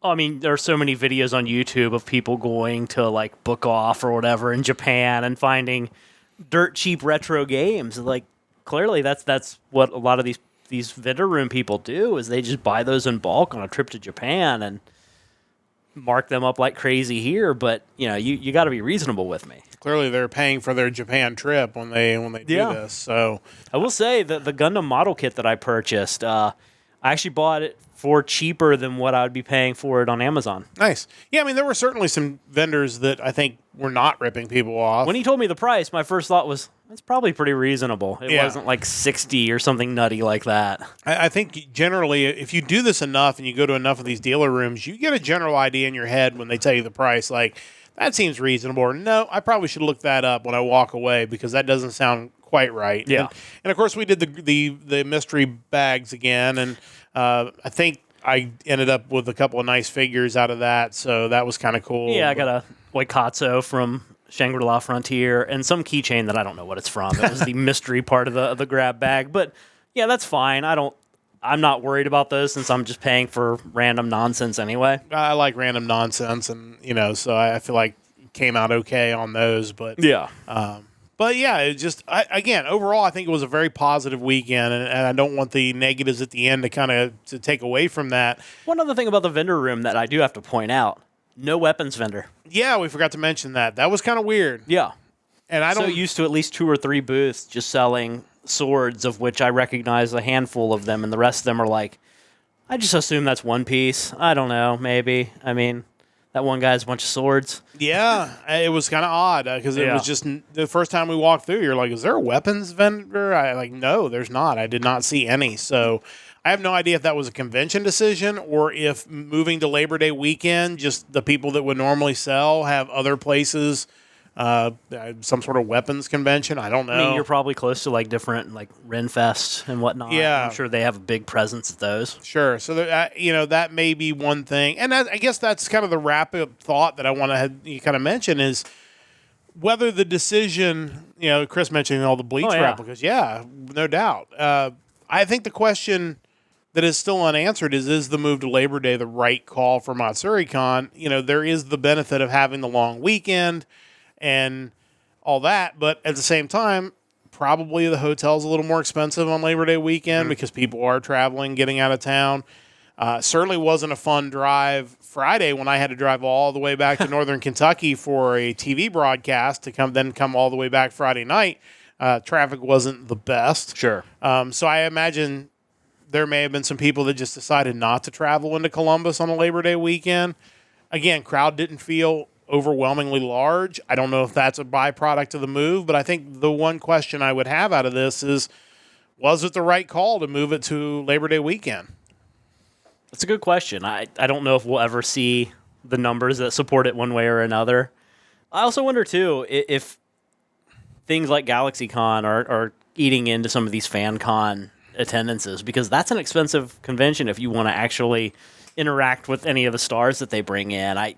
I mean, there are so many videos on YouTube of people going to Book Off or whatever in Japan and finding dirt cheap retro games. Clearly that's what a lot of these vendor room people do is they just buy those in bulk on a trip to Japan and mark them up like crazy here. But you got to be reasonable with me. Clearly, they're paying for their Japan trip when they do this. So I will say that the Gundam model kit that I purchased, I actually bought it for cheaper than what I would be paying for it on Amazon. Nice. Yeah, I mean, there were certainly some vendors that I think were not ripping people off. When he told me the price, my first thought was, that's probably pretty reasonable. It wasn't like 60 or something nutty like that. I think generally, if you do this enough and you go to enough of these dealer rooms, you get a general idea in your head when they tell you the price. Like, that seems reasonable. Or, no, I probably should look that up when I walk away because that doesn't sound quite right. Yeah. And of course, we did the mystery bags again, and I think I ended up with a couple of nice figures out of that, so that was kind of cool. Yeah, I got a Waikatsu from Shangri-La Frontier and some keychain that I don't know what it's from. It was the mystery part of the grab bag, but yeah, that's fine. I'm not worried about those since I'm just paying for random nonsense anyway. I like random nonsense, and so I feel like it came out okay on those, but yeah. But yeah, it just again overall, I think it was a very positive weekend, and I don't want the negatives at the end to kind of to take away from that. One other thing about the vendor room that I do have to point out: no weapons vendor. Yeah, we forgot to mention that. That was kind of weird. Yeah, and I don't used to at least 2 or 3 booths just selling swords, of which I recognize a handful of them, and the rest of them are like, I just assume that's one piece. I don't know, maybe. I mean, that one guy has a bunch of swords. Yeah, it was kind of odd because it was just the first time we walked through. You're like, is there a weapons vendor? No, there's not. I did not see any. So I have no idea if that was a convention decision or if moving to Labor Day weekend, just the people that would normally sell have other places. Some sort of weapons convention. I don't know. I mean, you're probably close to like different like Renfest and whatnot. Yeah, I'm sure they have a big presence at those. Sure. So that may be one thing, and I guess that's kind of the wrap-up thought that I want to kind of mention is whether the decision. Chris mentioning all the Bleach replicas. Yeah, no doubt. I think the question that is still unanswered is the move to Labor Day the right call for Matsuricon? There is the benefit of having the long weekend and all that, but at the same time, probably the hotel's a little more expensive on Labor Day weekend because people are traveling, getting out of town. Certainly wasn't a fun drive Friday when I had to drive all the way back to Northern Kentucky for a TV broadcast to come all the way back Friday night. Traffic wasn't the best. Sure. So I imagine there may have been some people that just decided not to travel into Columbus on a Labor Day weekend. Again, crowd didn't feel overwhelmingly large. I don't know if that's a byproduct of the move, but I think the one question I would have out of this is, was it the right call to move it to Labor Day weekend? That's a good question. I don't know if we'll ever see the numbers that support it one way or another. I also wonder, too, if things like GalaxyCon are eating into some of these FanCon attendances, because that's an expensive convention if you want to actually interact with any of the stars that they bring in.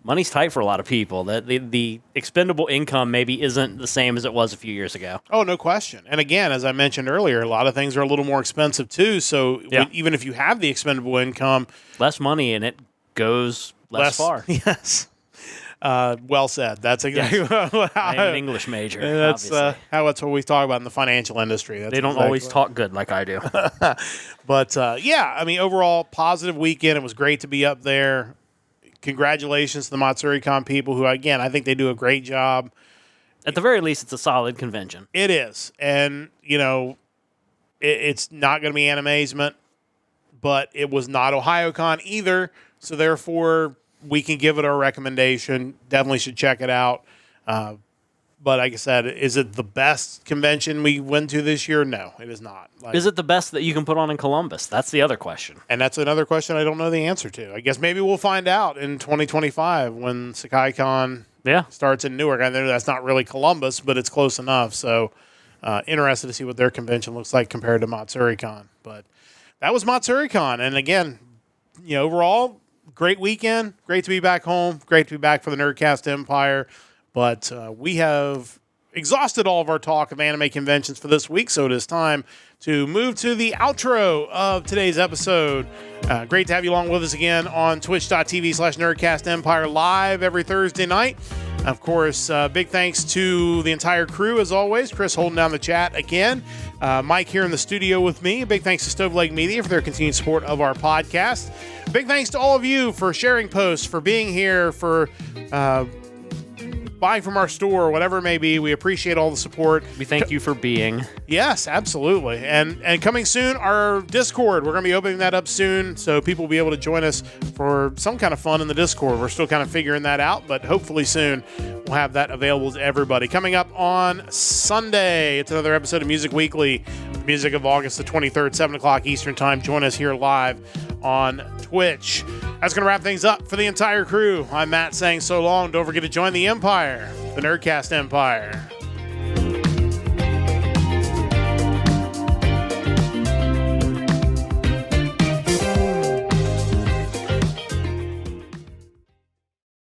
Money's tight for a lot of people. The expendable income maybe isn't the same as it was a few years ago. Oh, no question. And again, as I mentioned earlier, a lot of things are a little more expensive too. So even if you have the expendable income, less money and it goes less far. Yes. Well said. That's exactly what I'm an English major. That's that's what we talk about in the financial industry. They don't always talk good like I do. But overall, positive weekend. It was great to be up there. Congratulations to the Matsuricon people who, again, I think they do a great job. At the very least, it's a solid convention. It is. And, it's not going to be Animazement, but it was not Ohayocon either. So, therefore, we can give it our recommendation. Definitely should check it out. But like I said, is it the best convention we went to this year? No, it is not. Is it the best that you can put on in Columbus? That's the other question. And that's another question I don't know the answer to. I guess maybe we'll find out in 2025 when Sekaicon starts in Newark. I know that's not really Columbus, but it's close enough. So interested to see what their convention looks like compared to Matsuricon. But that was Matsuricon. And again, overall, great weekend. Great to be back home. Great to be back for the Nerdcast Empire. But we have exhausted all of our talk of anime conventions for this week, so it is time to move to the outro of today's episode. Great to have you along with us again on twitch.tv/Nerdcast Empire live every Thursday night. Of course, big thanks to the entire crew, as always. Chris holding down the chat again. Mike here in the studio with me. Big thanks to Stoveleg Media for their continued support of our podcast. Big thanks to all of you for sharing posts, for being here, for buying from our store, whatever it may be. We appreciate all the support. We thank you for being. Yes, absolutely. And coming soon, our Discord. We're going to be opening that up soon, so people will be able to join us for some kind of fun in the Discord. We're still kind of figuring that out, but hopefully soon we'll have that available to everybody. Coming up on Sunday, it's another episode of Music Weekly, music of August the 23rd, 7 o'clock Eastern Time. Join us here live on Twitch. That's going to wrap things up for the entire crew. I'm Matt saying so long. Don't forget to join the Empire, the Nerdcast Empire.